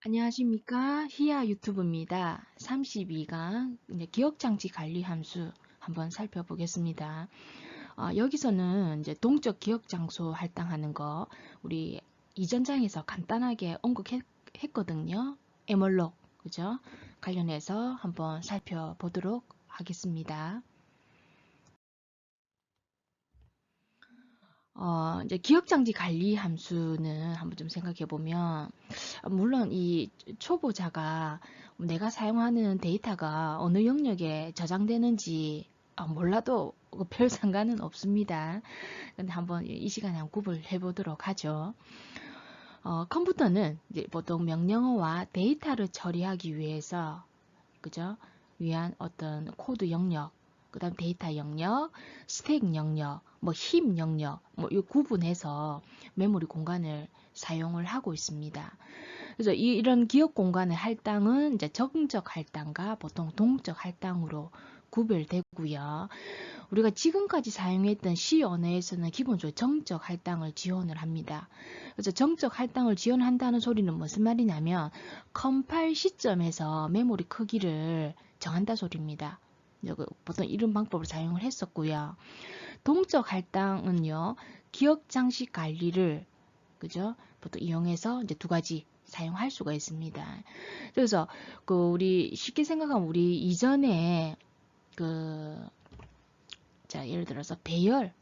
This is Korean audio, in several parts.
안녕하십니까. 히야 유튜브입니다. 32강 기억장치 관리 함수 한번 살펴보겠습니다. 여기서는 이제 동적 기억장소 할당하는 거 우리 이전 장에서 간단하게 언급했거든요. 에멀록 그죠? 관련해서 한번 살펴보도록 하겠습니다. 이제 기억장치 관리 함수는 한번 좀 생각해 보면, 물론 이 초보자가 내가 사용하는 데이터가 어느 영역에 저장되는지 몰라도 별 상관은 없습니다. 근데 한번 이 시간에 한번 구분해 보도록 하죠. 컴퓨터는 이제 보통 명령어와 데이터를 처리하기 위해서, 그죠? 위한 어떤 코드 영역, 그 다음 데이터 영역, 스택 영역, 뭐 힙 영역, 뭐 이 구분해서 메모리 공간을 사용을 하고 있습니다. 그래서 이런 기억 공간의 할당은 이제 정적 할당과 보통 동적 할당으로 구별되고요. 우리가 지금까지 사용했던 C 언어에서는 기본적으로 정적 할당을 지원을 합니다. 그래서 정적 할당을 지원한다는 소리는 무슨 말이냐면 컴파일 시점에서 메모리 크기를 정한다 소리입니다. 보통 이런 방법을 사용을 했었고요. 동적 할당은요, 기억 장식 관리를 그죠? 보통 이용해서 이제 두 가지 사용할 수가 있습니다. 그래서 우리 쉽게 생각하면 우리 이전에 자 예를 들어서 배열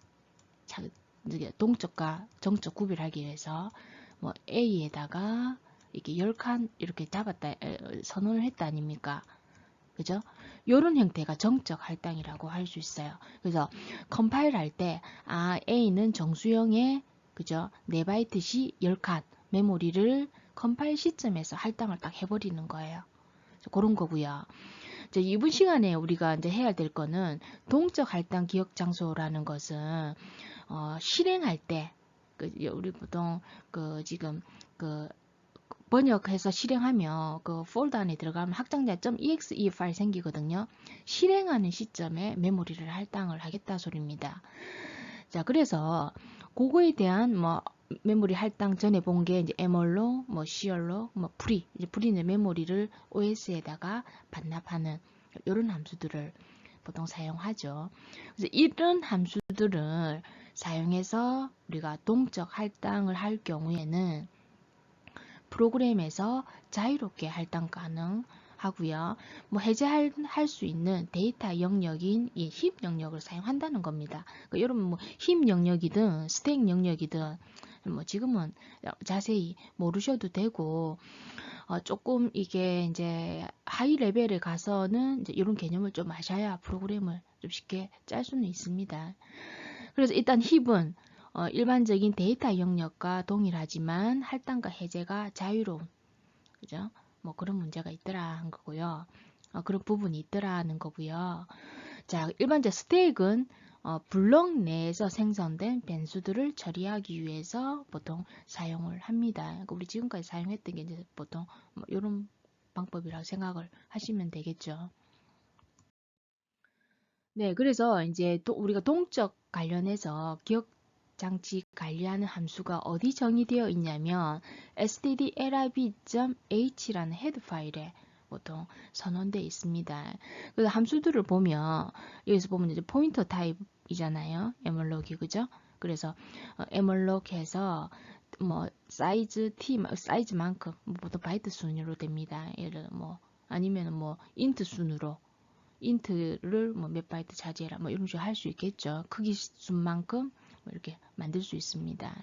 동적과 정적 구별하기 위해서 뭐 A에다가 이렇게 10칸 이렇게 잡았다 선언을 했다 아닙니까? 그죠? 요런 형태가 정적 할당이라고 할 수 있어요. 그래서 컴파일 할 때 A는 정수형의 그죠? 4바이트씩 10칸 메모리를 컴파일 시점에서 할당을 딱 해버리는 거예요. 그런 거고요. 이제 이번 시간에 우리가 이제 해야 될 거는 동적 할당 기억 장소라는 것은 실행할 때 우리 보통 지금 번역해서 실행하면 폴더 안에 들어가면 확장자.exe 파일 생기거든요. 실행하는 시점에 메모리를 할당을 하겠다 소리입니다. 자, 그래서 그거에 대한 메모리 할당 전에 본 게 이제 에멀로, 시얼로, 프리, 이제 프리는 메모리를 OS에다가 반납하는 이런 함수들을 보통 사용하죠. 그래서 이런 함수들을 사용해서 우리가 동적 할당을 할 경우에는 프로그램에서 자유롭게 할당 가능하고요. 해제할 수 있는 데이터 영역인 이 힙 영역을 사용한다는 겁니다. 여러분 힙 영역이든 스택 영역이든 지금은 자세히 모르셔도 되고 조금 이게 이제 하이 레벨에 가서는 이제 이런 개념을 좀 아셔야 프로그램을 좀 쉽게 짤 수는 있습니다. 그래서 일단 힙은 일반적인 데이터 영역과 동일하지만 할당과 해제가 자유로운 그죠? 그런 문제가 있더라 한 거고요. 그런 부분이 있더라는 거고요. 자, 일반적 스택은 블록 내에서 생성된 변수들을 처리하기 위해서 보통 사용을 합니다. 그러니까 우리 지금까지 사용했던 게 이제 보통 이런 방법이라고 생각을 하시면 되겠죠. 네, 그래서 이제 또 우리가 동적 관련해서 기억 장치 관리하는 함수가 어디 정의되어 있냐면 stdlib.h라는 헤드 파일에 보통 선언되어 있습니다. 그래서 함수들을 보면 여기서 보면 이제 포인터 타입이잖아요. 에멀록이 그죠? 그래서 에멀록해서 사이즈 사이즈만큼 보통 바이트 순으로 됩니다. 예를 아니면 인트 순으로 인트를 몇 바이트 차지해라 이런 식으로 할 수 있겠죠. 크기 순만큼 이렇게 만들 수 있습니다.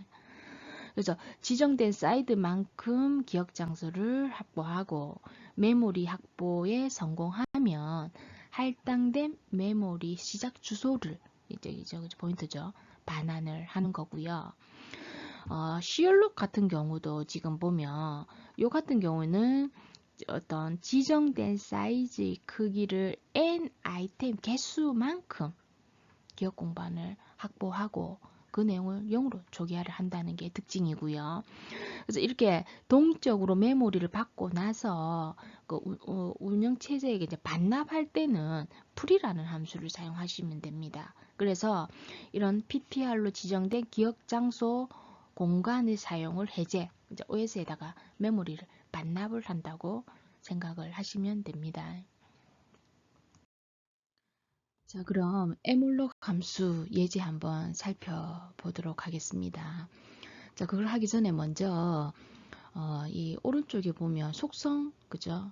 그래서 지정된 사이드만큼 기억 장소를 확보하고 메모리 확보에 성공하면 할당된 메모리 시작 주소를 이제 포인트죠. 반환을 하는 거고요. 시얼록 같은 경우도 지금 보면 요 같은 경우는 어떤 지정된 사이즈의 크기를 n 아이템 개수만큼 기억 공간을 확보하고 그 내용을 0으로 초기화를 한다는 게 특징이고요. 그래서 이렇게 동적으로 메모리를 받고 나서 운영 체제에게 이제 반납할 때는 풀이라는 함수를 사용하시면 됩니다. 그래서 이런 PTR로 지정된 기억 장소 공간의 사용을 해제 이제 OS에다가 메모리를 반납을 한다고 생각을 하시면 됩니다. 자, 그럼 에몰록 함수 예제 한번 살펴보도록 하겠습니다. 자, 그걸 하기 전에 먼저 이 오른쪽에 보면 속성, 그죠?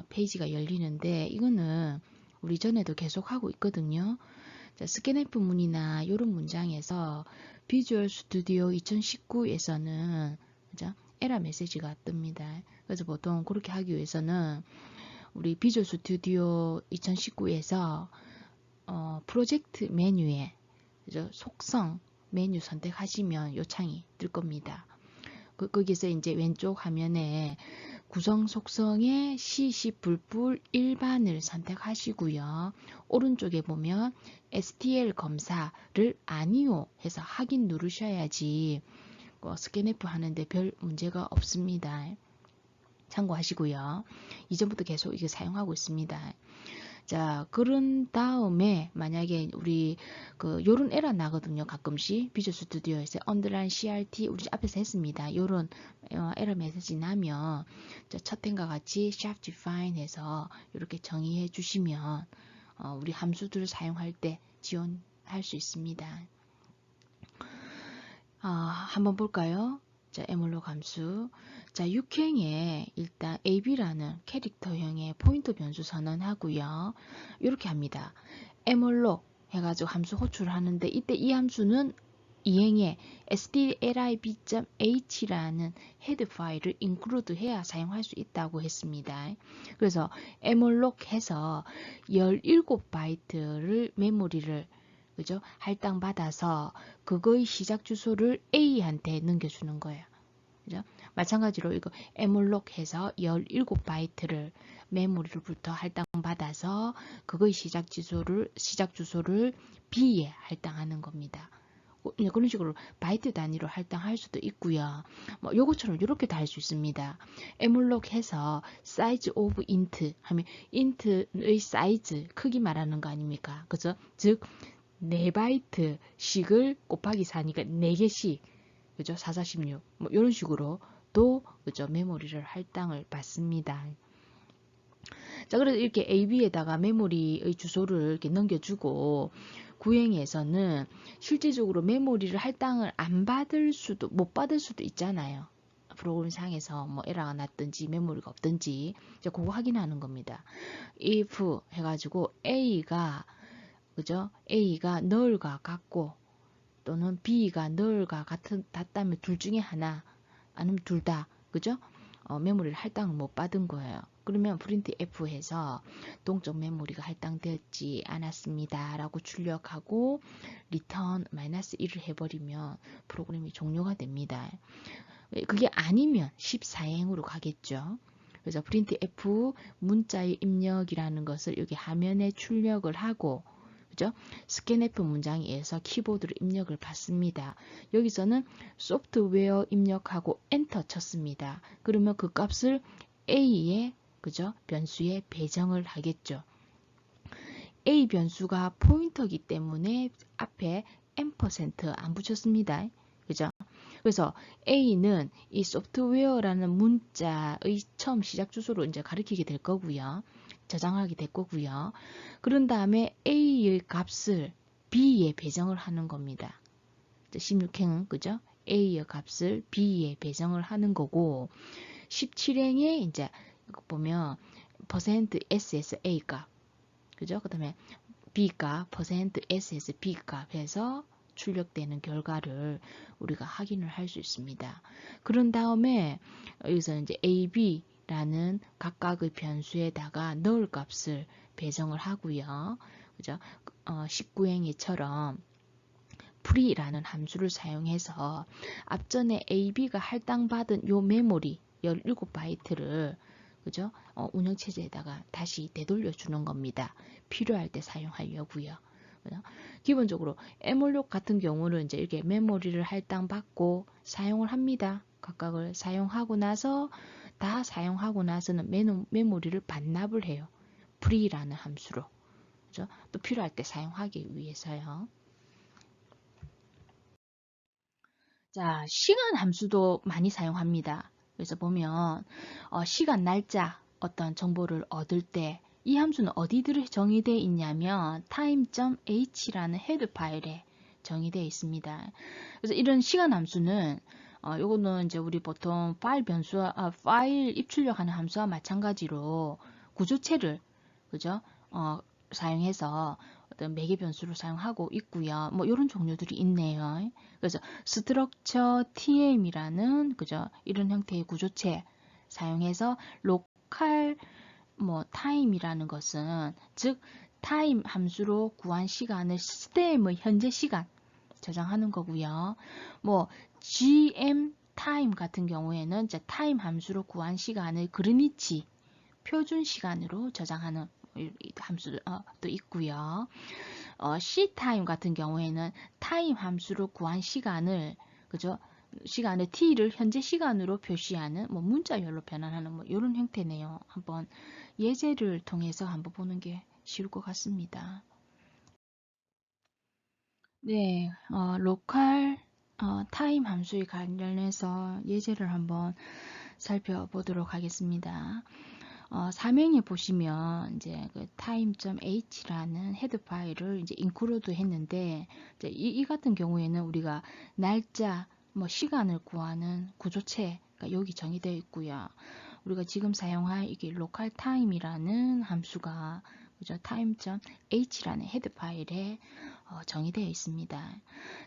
페이지가 열리는데 이거는 우리 전에도 계속 하고 있거든요. 자, 스캔F 문이나 이런 문장에서 비주얼 스튜디오 2019에서는 그죠? 에러 메시지가 뜹니다. 그래서 보통 그렇게 하기 위해서는 우리 비주얼 스튜디오 2019에서 프로젝트 메뉴에 그죠? 속성 메뉴 선택하시면 요창이 뜰 겁니다. 거기서 이제 왼쪽 화면에 구성 속성의 CC 불불 일반을 선택하시고요. 오른쪽에 보면 STL 검사를 아니요 해서 확인 누르셔야지 스캔F 하는데 별 문제가 없습니다. 참고하시고요. 이전부터 계속 이거 사용하고 있습니다. 자, 그런 다음에 만약에 우리 요런 에러 나거든요. 가끔씩 비주얼 스튜디오에서 underline CRT 우리 앞에서 했습니다. 요런 에러 메시지 나면 첫 행과 같이 sharp define 해서 이렇게 정의해 주시면 우리 함수들을 사용할 때 지원할 수 있습니다. 한번 볼까요? 자, 에몰록 함수. 자, 6행에 일단 AB라는 캐릭터형의 포인터 변수 선언하고요. 이렇게 합니다. 에몰록 해가지고 함수 호출을 하는데 이때 이 함수는 2행에 stdlib.h라는 헤드 파일을 include 해야 사용할 수 있다고 했습니다. 그래서 에몰록 해서 17바이트를 메모리를 그죠? 할당받아서 그거의 시작 주소를 A한테 넘겨주는 거예요. 그죠? 마찬가지로 이거 에몰록 해서 17바이트를 메모리로부터 할당받아서 그거의 시작 주소를 B에 할당하는 겁니다. 그런 식으로 바이트 단위로 할당할 수도 있고요. 요것처럼 이렇게 다 할 수 있습니다. 에몰록 해서 size of int 하면 int의 사이즈 크기 말하는 거 아닙니까? 그죠? 즉 4바이트씩을 곱하기 4니까 4개씩 그죠? 4, 4, 16 이런 식으로 또 그죠? 메모리를 할당을 받습니다. 자, 그래서 이렇게 AB에다가 메모리의 주소를 이렇게 넘겨주고 구행에서는 실질적으로 메모리를 할당을 못 받을 수도 있잖아요. 프로그램 상에서 에러가 났든지 메모리가 없든지 이제 그거 확인하는 겁니다. if 해가지고 A가 그죠? A가 null과 같고 또는 B가 null과 같다면 둘 중에 하나 아니면 둘 다 그죠? 메모리를 할당을 못 받은 거예요. 그러면 printf 해서 동적 메모리가 할당되지 않았습니다 라고 출력하고 return -1을 해버리면 프로그램이 종료가 됩니다. 그게 아니면 14행으로 가겠죠. 그래서 printf 문자의 입력이라는 것을 여기 화면에 출력을 하고 그죠? 스캔F 문장에 의해서 키보드로 입력을 받습니다. 여기서는 소프트웨어 입력하고 엔터 쳤습니다. 그러면 그 값을 A의 그죠? 변수에 배정을 하겠죠. A 변수가 포인터이기 때문에 앞에 %, 안 붙였습니다. 그죠? 그래서 A는 이 소프트웨어라는 문자의 처음 시작 주소로 이제 가리키게 될 거고요. 저장하게 될 거고요. 그런 다음에 A의 값을 B에 배정을 하는 겁니다. 16행은 그죠? A의 값을 B에 배정을 하는 거고 17행에 이제 보면 %s에서 A 값 그죠? 그 다음에 B 값 %s에서 B 값 해서 출력되는 결과를 우리가 확인을 할 수 있습니다. 그런 다음에 여기서 이제 A, B 라는 각각의 변수에다가 null 값을 배정을 하고요. 그죠? 19행에처럼 pre라는 함수를 사용해서 앞전에 AB가 할당받은 요 메모리 17바이트를 그죠? 운영체제에다가 다시 되돌려 주는 겁니다. 필요할 때 사용하려고요. 그죠? 기본적으로 에몰록 같은 경우는 이제 이렇게 메모리를 할당받고 사용을 합니다. 각각을 사용하고 나서 다 사용하고 나서는 메모리를 반납을 해요. free라는 함수로. 그죠? 또 필요할 때 사용하기 위해서요. 자, 시간 함수도 많이 사용합니다. 그래서 보면 시간, 날짜 어떤 정보를 얻을 때 이 함수는 어디들에 정의되어 있냐면 time.h라는 헤드 파일에 정의되어 있습니다. 그래서 이런 시간 함수는 요거는 이제 우리 보통 파일 변수와 파일 입출력하는 함수와 마찬가지로 구조체를 그죠? 사용해서 어떤 매개 변수를 사용하고 있고요. 뭐 이런 종류들이 있네요. 그래서 스트럭처 TM이라는 그죠? 이런 형태의 구조체 사용해서 로컬 뭐 타임이라는 것은 즉 타임 함수로 구한 시간을 시스템의 현재 시간 저장하는 거고요. 뭐 GM 타임 같은 경우에는 이제 타임 함수로 구한 시간을 그리니치 표준 시간으로 저장하는 함수도 있고요. C타임 같은 경우에는 타임 함수로 구한 시간을 그죠? 시간의 t를 현재 시간으로 표시하는 뭐 문자열로 변환하는 뭐 이런 형태네요. 한번 예제를 통해서 한번 보는 게 쉬울 것 같습니다. 네, 로컬 타임 함수에 관련해서 예제를 한번 살펴보도록 하겠습니다. 사명에 보시면 이제 그 time.h라는 헤드 파일을 이제 include 했는데 이제 이 같은 경우에는 우리가 날짜 뭐 시간을 구하는 구조체가 여기 정의되어 있고요. 우리가 지금 사용할 이게 local time이라는 함수가 그죠? time.h라는 헤드 파일에 정의되어 있습니다.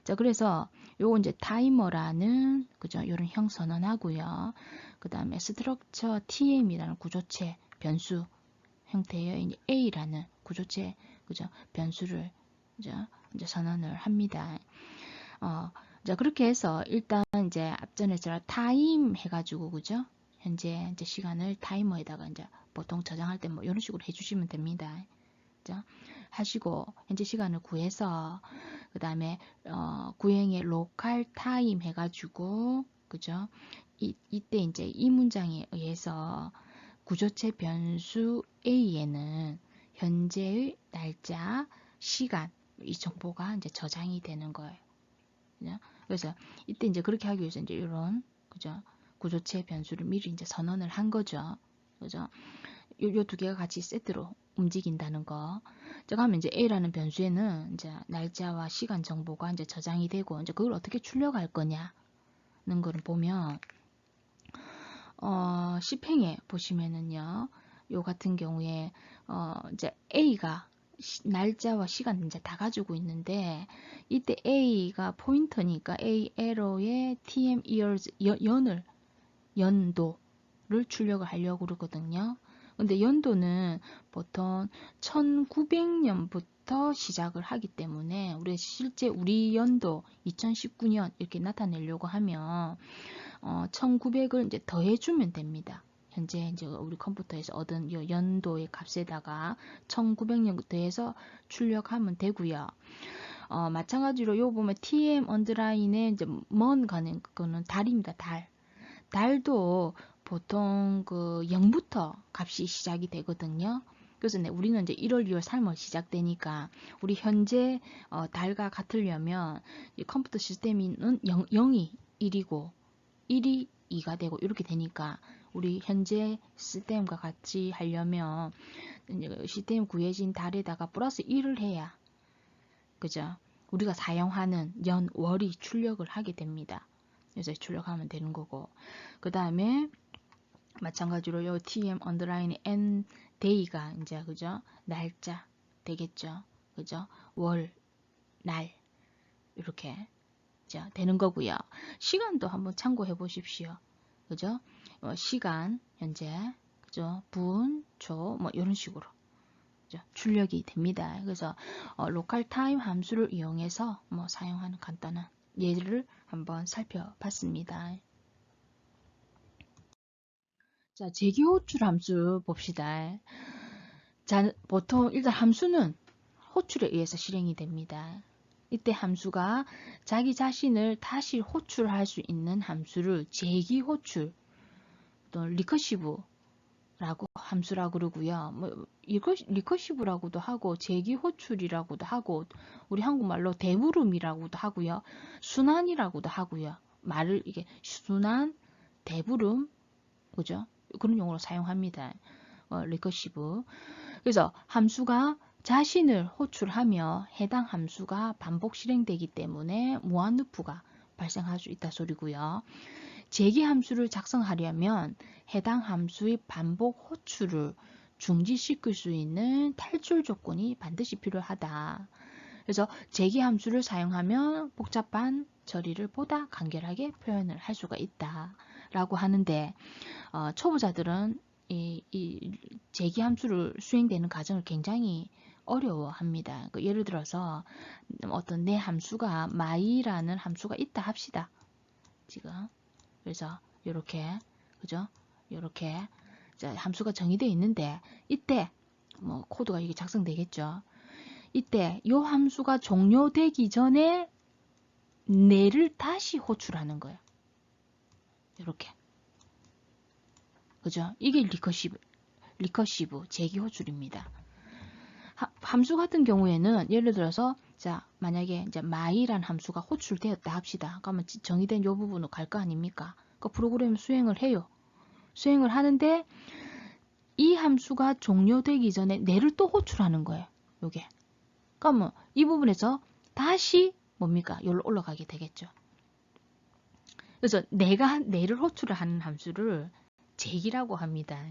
자, 그래서 요거 이제 타이머라는 그죠? 요런 형 선언하고요. 그 다음에 structure tm이라는 구조체 변수 형태의 a라는 구조체 그죠? 변수를 그죠? 이제 선언을 합니다. 자, 그렇게 해서 일단 이제 앞전에 제가 타임 해가지고 그죠? 현재 이제 시간을 타이머에다가 이제 보통 저장할 때 뭐 이런 식으로 해주시면 됩니다. 그죠? 하시고 현재 시간을 구해서 그 다음에 구행의 로컬 타임 해가지고 그죠? 이때 이제 이 문장에 의해서 구조체 변수 A에는 현재의 날짜, 시간 이 정보가 이제 저장이 되는 거예요. 그죠? 그래서 이때 이제 그렇게 하기 위해서 이제 이런 그죠? 구조체 변수를 미리 이제 선언을 한 거죠. 그죠? 요 두 개가 같이 세트로 움직인다는 거. 제가 하면 이제 A라는 변수에는 이제 날짜와 시간 정보가 이제 저장이 되고 이제 그걸 어떻게 출력할 거냐는 거를 보면 C팽에 보시면은요. 요 같은 경우에 이제 A가 날짜와 시간 이제 다 가지고 있는데 이때 A가 포인터니까 A 에러의 TM years 연도를 출력을 하려고 그러거든요. 근데 연도는 보통 1900년부터 시작을 하기 때문에 우리 실제 우리 연도 2019년 이렇게 나타내려고 하면 1900을 이제 더해주면 됩니다. 현재 이제 우리 컴퓨터에서 얻은 이 연도의 값에다가 1900년 더해서 출력하면 되고요. 마찬가지로 요 보면 TM 언더라인에 이제 먼 가는 거는 달입니다. 달도 보통 그 0부터 값이 시작이 되거든요. 그래서 우리는 이제 1월, 2월, 3월 시작되니까 우리 현재 달과 같으려면 이 컴퓨터 시스템은 0이 1이고 1이 2가 되고 이렇게 되니까 우리 현재 시스템과 같이 하려면 시스템 구해진 달에다가 플러스 1을 해야 그죠? 우리가 사용하는 연, 월이 출력을 하게 됩니다. 그래서 출력하면 되는 거고 그 다음에 마찬가지로 요 TM 언더라인 N day가 이제 그죠? 날짜 되겠죠. 그죠? 월, 날 이렇게 되는 거고요. 시간도 한번 참고해 보십시오. 그죠? 시간 현재 그죠? 분, 초 뭐 이런 식으로 그죠? 출력이 됩니다. 그래서 로컬 타임 함수를 이용해서 뭐 사용하는 간단한 예를 한번 살펴봤습니다. 자, 재기호출 함수 봅시다. 자, 보통 일단 함수는 호출에 의해서 실행이 됩니다. 이때 함수가 자기 자신을 다시 호출할 수 있는 함수를 재기호출 또 리커시브라고 함수라고 그러고요. 뭐 리커시브라고도 하고 재기호출이라고도 하고 우리 한국말로 대물음이라고도 하고요. 순환이라고도 하고요. 말을 이게 순한 대부름, 그죠? 그런 용어로 사용합니다. 리커시브. 그래서 함수가 자신을 호출하며 해당 함수가 반복 실행되기 때문에 무한루프가 발생할 수 있다 소리고요. 재개 함수를 작성하려면 해당 함수의 반복 호출을 중지시킬 수 있는 탈출 조건이 반드시 필요하다. 그래서 재개 함수를 사용하면 복잡한 처리를 보다 간결하게 표현을 할 수가 있다 라고 하는데, 초보자들은 이 재개 함수를 수행되는 과정을 굉장히 어려워합니다. 예를 들어서 어떤 내 함수가 my라는 함수가 있다 합시다. 지금 그래서 이렇게, 그죠? 이렇게 함수가 정의되어 있는데, 이때 뭐 코드가 이게 작성되겠죠. 이때 이 함수가 종료되기 전에 내를 다시 호출하는 거예요. 이렇게, 그죠? 이게 리커시브 재기 호출입니다. 함수 같은 경우에는 예를 들어서 자, 만약에 이제 my란 함수가 호출되었다 합시다. 그러면 정의된 이 부분으로 갈 거 아닙니까? 그 프로그램 수행을 해요. 수행을 하는데 이 함수가 종료되기 전에 내를 또 호출하는 거예요. 요게. 그러면 이 부분에서 다시 뭡니까? 여기로 올라가게 되겠죠. 그래서 내가 내를 호출을 하는 함수를 재기라고 합니다.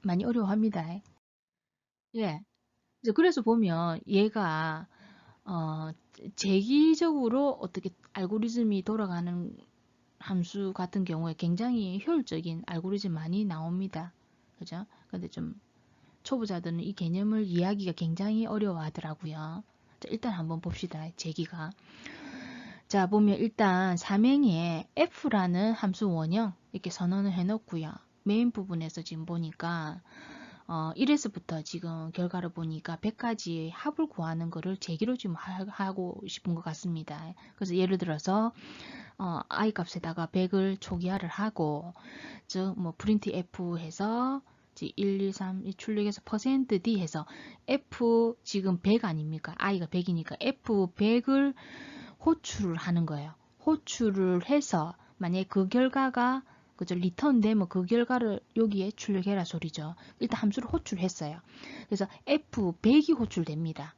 많이 어려워합니다. 예. 그래서 보면 얘가 재기적으로 어떻게 알고리즘이 돌아가는 함수 같은 경우에 굉장히 효율적인 알고리즘 많이 나옵니다. 그죠? 근데 좀 초보자들은 이 개념을 이해하기가 굉장히 어려워하더라고요. 자, 일단 한번 봅시다. 재기가. 자, 보면 일단 삼행에 f라는 함수 원형 이렇게 선언을 해놓고요. 메인 부분에서 지금 보니까 1에서부터 지금 결과를 보니까 100까지의 합을 구하는 거를 재기로 지금 하고 싶은 것 같습니다. 그래서 예를 들어서 i 값에다가 100을 초기화를 하고, 즉 뭐 프린트 f 해서 1, 2, 3 출력해서 %d 해서 f 지금 100 아닙니까? i가 100이니까 f 100을 호출을 하는 거예요. 호출을 해서 만약에 그 결과가 그죠? 리턴 되면 그 결과를 여기에 출력해라 소리죠. 일단 함수를 호출했어요. 그래서 f100이 호출됩니다.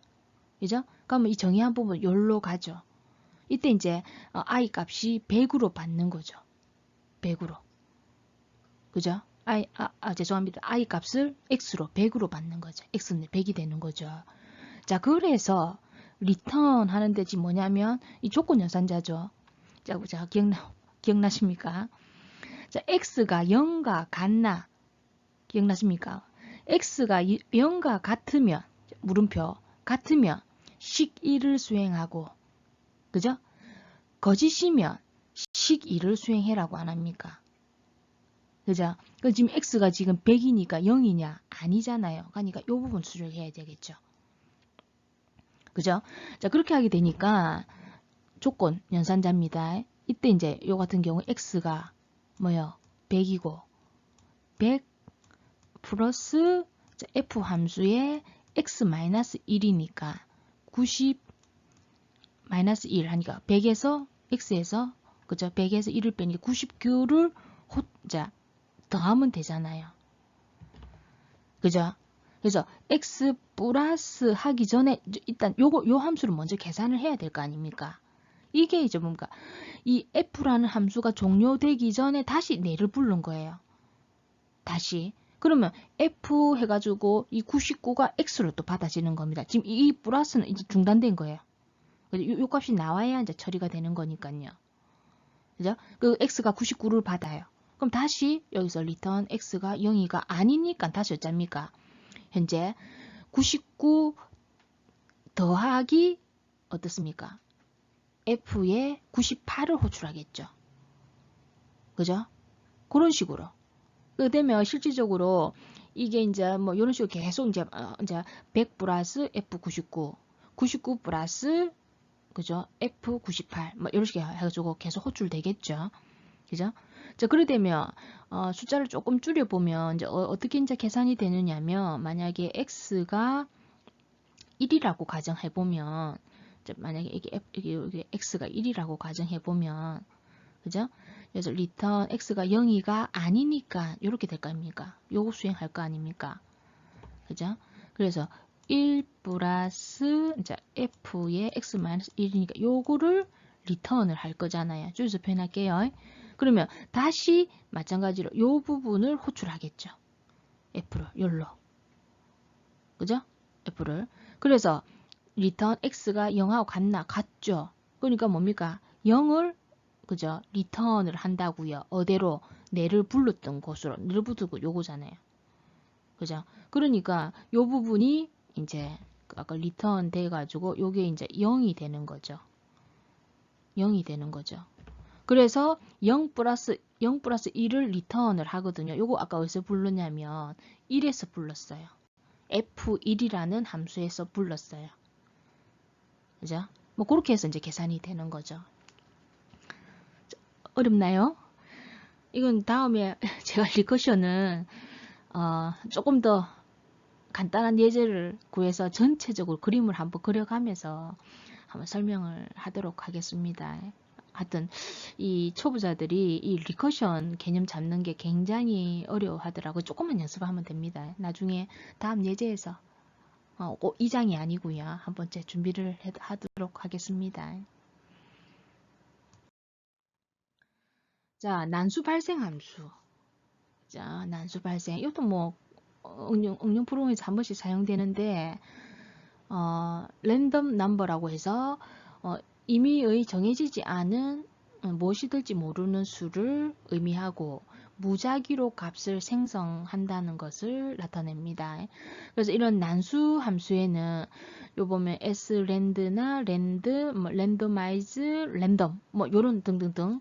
그죠? 그러면 이 정의한 부분 여기로 가죠. 이때 이제 i 값이 100으로 받는 거죠. 100으로. 그죠? 죄송합니다. i 값을 x로 100으로 받는 거죠. x는 100이 되는 거죠. 자, 그래서 리턴 하는데 지금 뭐냐면 이 조건 연산자죠. 자, 기억나십니까? 자, x가 0과 같나? 기억나십니까? x가 0과 같으면, 물음표, 같으면 식 1을 수행하고, 그죠? 거짓이면 식 2를 수행해라고 안 합니까? 그죠? 지금 x가 지금 100이니까 0이냐? 아니잖아요. 그러니까 이 부분 수정해야 되겠죠. 그죠? 자, 그렇게 하게 되니까 조건 연산자입니다. 이때 이제 요 같은 경우 x가 뭐요? 100이고 100 플러스 f 함수에 x-1이니까 90 마이너스 1 하니까 100에서 x에서 그죠? 100에서 1을 빼니까 99를 더하면 되잖아요. 그죠? 그래서 x 플러스 하기 전에 일단 요 함수를 먼저 계산을 해야 될 거 아닙니까? 이게 이제 뭔가 이 f라는 함수가 종료되기 전에 다시 내를 부른 거예요. 다시. 그러면 f 해가지고 이 99가 x로 또 받아지는 겁니다. 지금 이 플러스는 이제 중단된 거예요. 요 값이 나와야 이제 처리가 되는 거니까요. 그죠? 그 x가 99를 받아요. 그럼 다시 여기서 리턴 x가 0이가 아니니까 다시 어쩝니까? 현재 99 더하기 어떻습니까? f에 98을 호출하겠죠. 그죠? 그런 식으로. 그 되면 실질적으로 이게 이제 뭐 이런 식으로 계속 이제 100 플러스 f99, 99 플러스 그죠? f98 뭐 이런 식으로 해가지고 계속 호출되겠죠. 그죠? 자, 그래 되면 숫자를 조금 줄여 보면 이제 어떻게 이제 계산이 되느냐면 만약에 x가 1이라고 가정해 보면 만약에 이게 x가 1이라고 가정해 보면 그죠? 그래서 return x가 0이가 아니니까 이렇게 될 거 아닙니까? 요거 수행할 거 아닙니까? 그죠? 그래서 1 플러스 자, f의 x-1이니까 요거를 리턴을 할 거잖아요. 줄여서 표현할게요. 그러면 다시 마찬가지로 요 부분을 호출하겠죠. f를 열로. 그죠? f를. 그래서 리턴 x가 0하고 같나? 같죠. 그러니까 뭡니까? 0을 그죠? 리턴을 한다고요. 어디로? 내를 불렀던 곳으로. 내를 붙고 요거잖아요. 그죠? 그러니까 요 부분이 이제 아까 리턴 돼 가지고 요게 이제 0이 되는 거죠. 0이 되는 거죠. 그래서 0 플러스 1을 리턴을 하거든요. 요거 아까 어디서 불렀냐면 1에서 불렀어요. f1이라는 함수에서 불렀어요. 그죠? 뭐 그렇게 해서 이제 계산이 되는 거죠. 어렵나요? 이건 다음에 제가 리커션은 조금 더 간단한 예제를 구해서 전체적으로 그림을 한번 그려가면서 한번 설명을 하도록 하겠습니다. 하여튼 이 초보자들이 이 리커션 개념 잡는 게 굉장히 어려워하더라고요. 조금만 연습하면 됩니다. 나중에 다음 예제에서 꼭 2장이 아니고요. 한 번째 준비를 하도록 하겠습니다. 자, 난수 발생 함수. 자, 난수 발생. 이것도 뭐 응용 프로그램에서 한 번씩 사용되는데 랜덤 넘버라고 해서 임의의 정해지지 않은 무엇이 될지 모르는 수를 의미하고 무작위로 값을 생성한다는 것을 나타냅니다. 그래서 이런 난수 함수에는 요 보면 s랜드나 랜드, 뭐 랜더마이즈, 랜덤 뭐 요런 등등등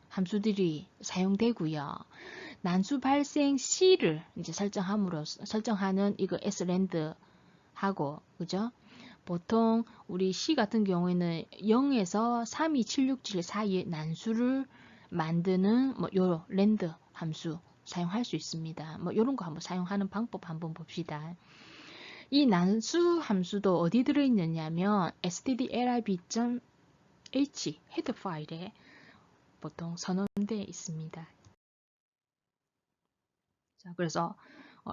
함수들이 사용되고요. 난수 발생 C를 이제 설정하는 이거 s랜드 하고 그죠? 보통 우리 C 같은 경우에는 0에서 32767 사이의 난수를 만드는 뭐 요 랜드 함수 사용할 수 있습니다. 뭐 요런 거 한번 사용하는 방법 한번 봅시다. 이 난수 함수도 어디 들어있느냐면 stdlib.h 헤더 파일에 보통 선언되어 있습니다. 자, 그래서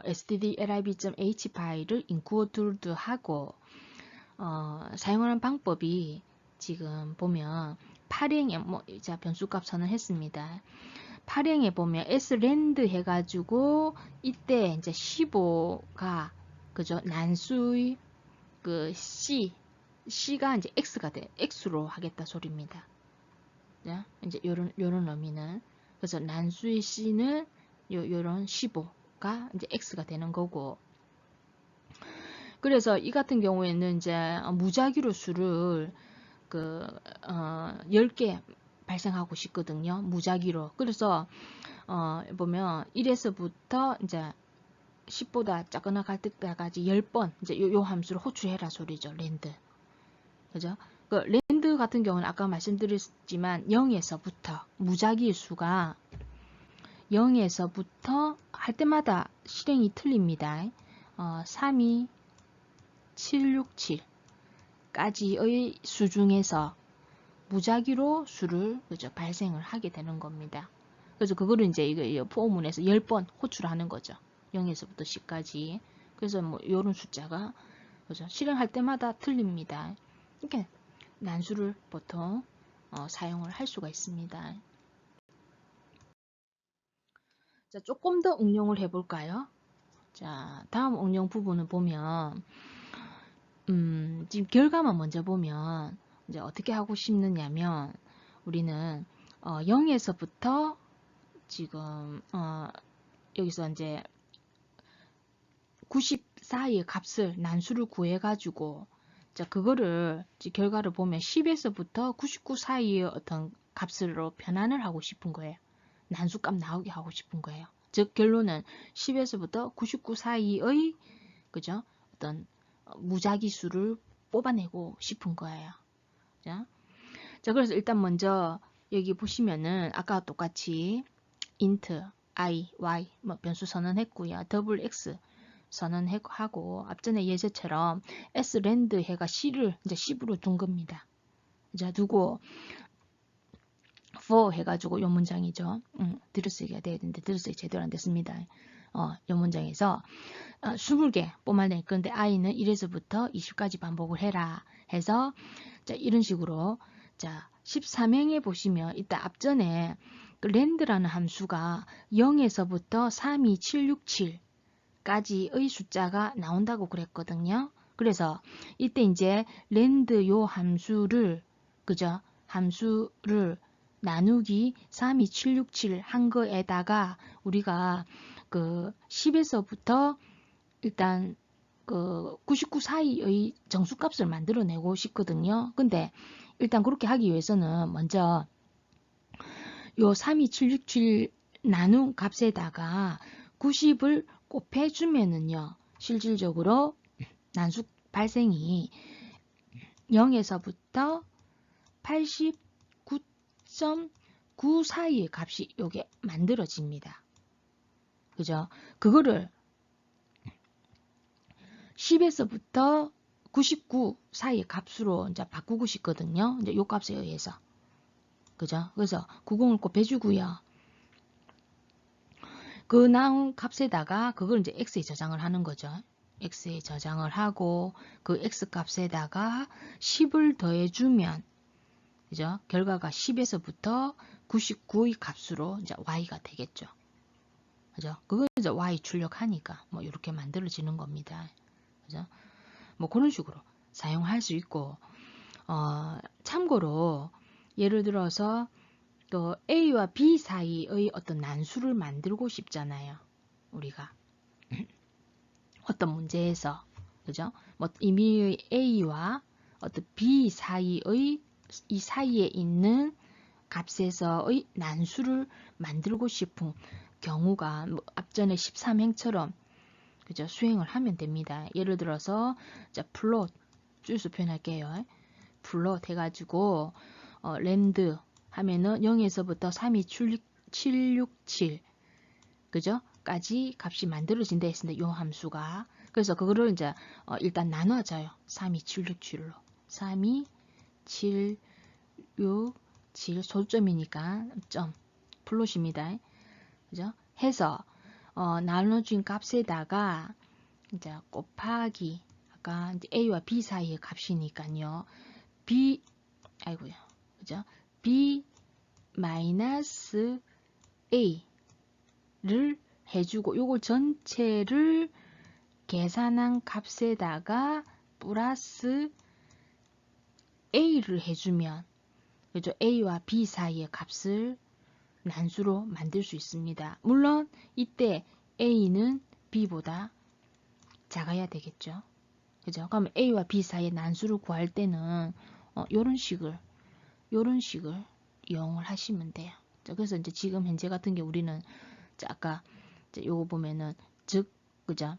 stdlib.h 파일을 인코드 하고 사용하는 방법이 지금 보면 파랭에 자 변수값 선언했습니다. 파랭에 보면 srand 해가지고 이때 이제 15가 그죠 난수의 그 c가 이제 x가 돼 x로 하겠다 소리입니다. 자, 이제 요런 의미는 그래서 난수의 c는 요런 15가 이제 x가 되는 거고. 그래서 이 같은 경우에는 이제 무작위로 수를 10개 발생하고 싶거든요. 무작위로. 그래서 보면 1에서부터 이제 10보다 작거나 같을 때까지 10번 이제 요 함수를 호출해라 소리죠. 랜드. 그죠? 그 랜드 같은 경우는 아까 말씀드렸지만 0에서부터 무작위 수가 0에서부터 할 때마다 실행이 틀립니다. 3, 2, 7, 6, 7까지의 수 중에서 무작위로 수를 그죠? 발생을 하게 되는 겁니다. 그래서 그거를 이제 이거 포문에서 10번 호출하는 거죠. 0에서부터 10까지. 그래서 뭐 요런 숫자가 그죠? 실행할 때마다 틀립니다. 이렇게 난수를 보통 사용을 할 수가 있습니다. 자, 조금 더 응용을 해볼까요? 자, 다음 응용 부분을 보면 지금 결과만 먼저 보면 이제 어떻게 하고 싶느냐면 우리는 0에서부터 지금 여기서 이제 94의 값을 난수를 구해 가지고 자 그거를 결과를 보면 10에서부터 99 사이의 어떤 값으로 변환을 하고 싶은 거예요. 난수값 나오게 하고 싶은 거예요. 즉 결론은 10에서부터 99 사이의 그죠? 어떤 무작위 수를 뽑아내고 싶은 거예요. 자, 그래서 일단 먼저 여기 보시면은 아까 똑같이 int i, y 뭐 변수 선언했고요. 더블 x 선언하고 앞전에 예제처럼 srand 해가 c를 이제 10으로 둔 겁니다. 자, 두고 for 해가지고 요 문장이죠. 들어쓰기가 돼야 되는데 들어쓰기 제대로 안 됐습니다. 요 문장에서 20개 뽑아낼 건데 i는 1에서부터 20까지 반복을 해라 해서 자 이런 식으로 자 13행에 보시면 이따 앞전에 그 랜드라는 함수가 0에서부터 32767까지의 숫자가 나온다고 그랬거든요. 그래서 이때 이제 랜드 요 함수를 그죠? 함수를 나누기 32767 한 거에다가 우리가 그 10에서부터 일단 그 99 사이의 정수값을 만들어내고 싶거든요. 근데 일단 그렇게 하기 위해서는 먼저 요 32767 나눈 값에다가 90을 곱해주면은요. 실질적으로 난수 발생이 0에서부터 89.9 사이의 값이 요게 만들어집니다. 그죠? 그거를 10에서부터 99 사이의 값으로 이제 바꾸고 싶거든요. 이제 요 값에 의해서. 그죠? 그래서 90을 곱해주고요. 그 나온 값에다가 그걸 이제 x에 저장을 하는 거죠. x에 저장을 하고 그 x 값에다가 10을 더해주면 그죠? 결과가 10에서부터 99의 값으로 이제 y가 되겠죠. 그죠? 그걸 이제 y 출력하니까 뭐 이렇게 만들어지는 겁니다. 그죠? 뭐 그런 식으로 사용할 수 있고 참고로 예를 들어서 또 A와 B 사이의 어떤 난수를 만들고 싶잖아요. 우리가 어떤 문제에서 그죠? 뭐 이미 A와 어떤 B 사이의 이 사이에 있는 값에서의 난수를 만들고 싶은 경우가 뭐 앞전에 13행처럼 그죠? 수행을 하면 됩니다. 예를 들어서 자 플롯 줄수 표현할게요. 플롯 해가지고 랜드 하면은 0에서부터 32767 그죠? 까지 값이 만들어진다 했습니다. 요 함수가. 그래서 그거를 이제 일단 나눠져요. 32767로. 32767 소점이니까 점 플롯입니다. 그죠? 해서 나눠준 값에다가 이제 곱하기 아까 이제 A와 B 사이의 값이니까요. B 아이고요. 그죠? B 마이너스 A를 해주고 요걸 전체를 계산한 값에다가 플러스 A를 해주면 그죠? A와 B 사이의 값을 난수로 만들 수 있습니다. 물론 이때 A는 B보다 작아야 되겠죠. 그죠? 그럼 A와 B 사이의 난수를 구할 때는 요런 식을 이용을 하시면 돼요. 그래서 이제 지금 현재 같은 게 우리는 아까 요거 보면은 즉 그죠?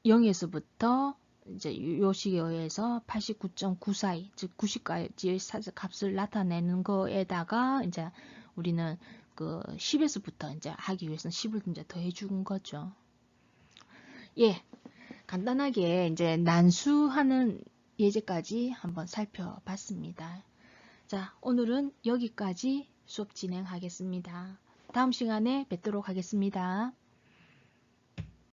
0에서부터 이제 요 식에 의해서 89.9 사이 즉 90까지의 값을 나타내는 거에다가 이제 우리는 그 10에서부터 이제 하기 위해서는 10을 이제 더해 준 거죠. 예. 간단하게 이제 난수하는 예제까지 한번 살펴봤습니다. 자, 오늘은 여기까지 수업 진행하겠습니다. 다음 시간에 뵙도록 하겠습니다.